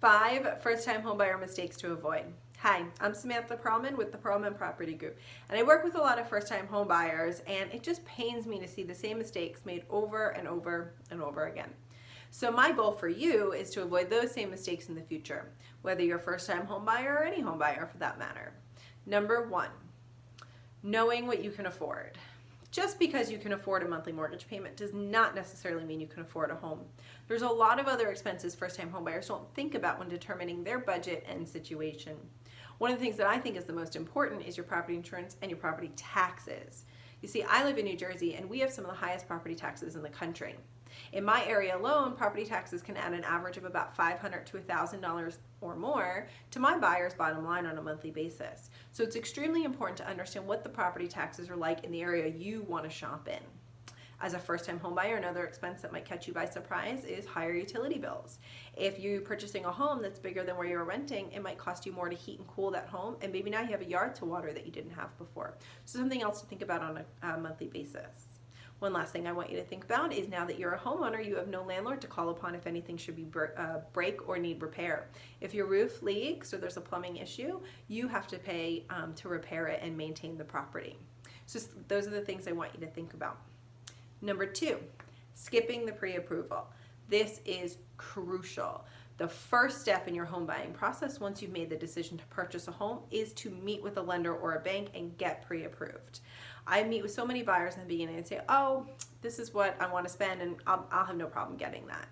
5 first-time homebuyer mistakes to avoid. Hi, I'm Samantha Pearlman with the Pearlman Property Group, and I work with a lot of first-time homebuyers, and it just pains me to see the same mistakes made over and over and over again. So my goal for you is to avoid those same mistakes in the future, whether you're a first-time homebuyer or any homebuyer for that matter. Number 1, knowing what you can afford. Just because you can afford a monthly mortgage payment does not necessarily mean you can afford a home. There's a lot of other expenses first-time homebuyers don't think about when determining their budget and situation. One of the things that I think is the most important is your property insurance and your property taxes. You see, I live in New Jersey and we have some of the highest property taxes in the country. In my area alone, property taxes can add an average of about $500 to $1,000 or more to my buyer's bottom line on a monthly basis. So it's extremely important to understand what the property taxes are like in the area you want to shop in. As a first-time homebuyer, another expense that might catch you by surprise is higher utility bills. If you're purchasing a home that's bigger than where you're renting, it might cost you more to heat and cool that home, and maybe now you have a yard to water that you didn't have before. So something else to think about on a monthly basis. One last thing I want you to think about is now that you're a homeowner, you have no landlord to call upon if anything should be break or need repair. If your roof leaks or there's a plumbing issue, you have to pay to repair it and maintain the property. So those are the things I want you to think about. Number 2, skipping the pre-approval. This is crucial. The first step in your home buying process, once you've made the decision to purchase a home, is to meet with a lender or a bank and get pre-approved. I meet with so many buyers in the beginning and say, oh, this is what I want to spend, and I'll have no problem getting that.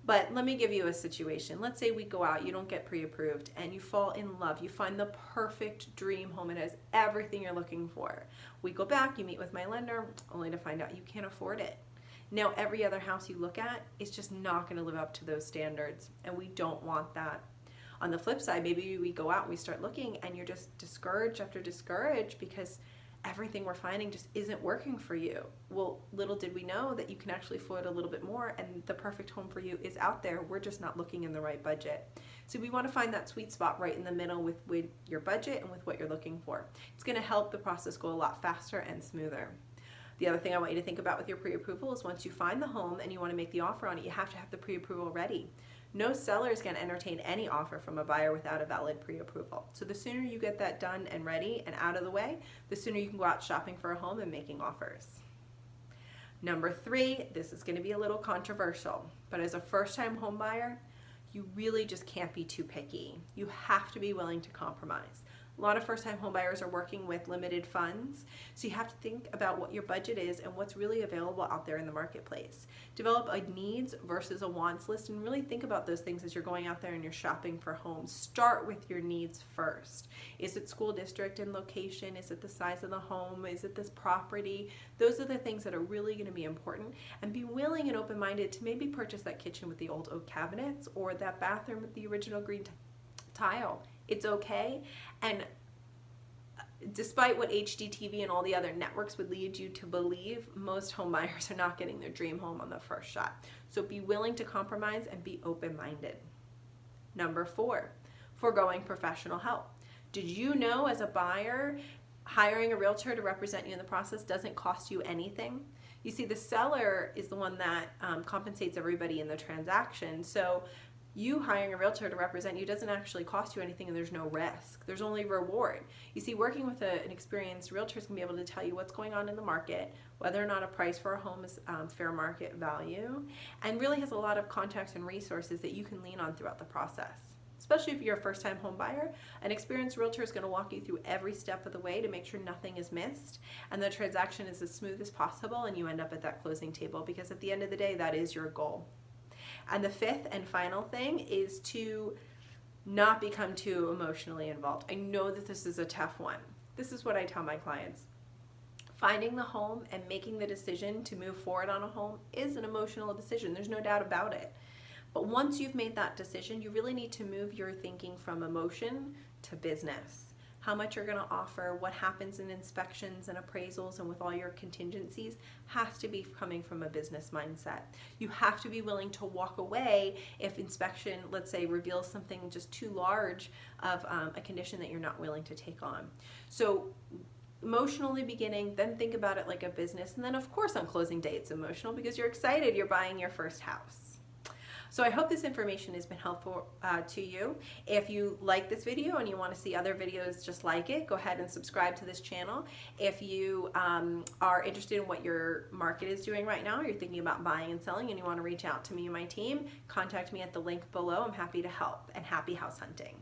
But let me give you a situation. Let's say we go out, you don't get pre-approved, and you fall in love. You find the perfect dream home. It has everything you're looking for. We go back, you meet with my lender, only to find out you can't afford it. Now, every other house you look at is just not going to live up to those standards, and we don't want that. On the flip side, maybe we go out and we start looking, and you're just discouraged after discouraged because everything we're finding just isn't working for you. Well, little did we know that you can actually afford a little bit more, and the perfect home for you is out there. We're just not looking in the right budget. So we want to find that sweet spot right in the middle with your budget and with what you're looking for. It's going to help the process go a lot faster and smoother. The other thing I want you to think about with your pre-approval is once you find the home and you want to make the offer on it, you have to have the pre-approval ready. No seller is going to entertain any offer from a buyer without a valid pre-approval. So the sooner you get that done and ready and out of the way, the sooner you can go out shopping for a home and making offers. Number 3, this is going to be a little controversial, but as a first-time home buyer, you really just can't be too picky. You have to be willing to compromise. A lot of first-time homebuyers are working with limited funds, so you have to think about what your budget is and what's really available out there in the marketplace. Develop a needs versus a wants list and really think about those things as you're going out there and you're shopping for homes. Start with your needs first. Is it school district and location? Is it the size of the home? Is it this property? Those are the things that are really going to be important, and be willing and open-minded to maybe purchase that kitchen with the old oak cabinets or that bathroom with the original green tile. It's okay, and despite what HGTV and all the other networks would lead you to believe, most home buyers are not getting their dream home on the first shot. So be willing to compromise and be open-minded. Number 4, foregoing professional help. Did you know as a buyer, hiring a realtor to represent you in the process doesn't cost you anything? You see, the seller is the one that compensates everybody in the transaction. So you hiring a realtor to represent you doesn't actually cost you anything, and there's no risk. There's only reward. You see, working with an experienced realtor is going to be able to tell you what's going on in the market, whether or not a price for a home is fair market value, and really has a lot of contacts and resources that you can lean on throughout the process. Especially if you're a first-time home buyer, an experienced realtor is going to walk you through every step of the way to make sure nothing is missed and the transaction is as smooth as possible and you end up at that closing table, because at the end of the day, that is your goal. And the 5th and final thing is to not become too emotionally involved. I know that this is a tough one. This is what I tell my clients. Finding the home and making the decision to move forward on a home is an emotional decision. There's no doubt about it. But once you've made that decision, you really need to move your thinking from emotion to business. How much you're going to offer, what happens in inspections and appraisals and with all your contingencies has to be coming from a business mindset. You have to be willing to walk away if inspection, let's say, reveals something just too large of a condition that you're not willing to take on. So emotionally beginning, then think about it like a business, and then of course on closing day it's emotional because you're excited, you're buying your first house. So I hope this information has been helpful to you. If you like this video and you want to see other videos just like it, go ahead and subscribe to this channel. If you are interested in what your market is doing right now, you're thinking about buying and selling, and you want to reach out to me and my team, contact me at the link below. I'm happy to help, and happy house hunting.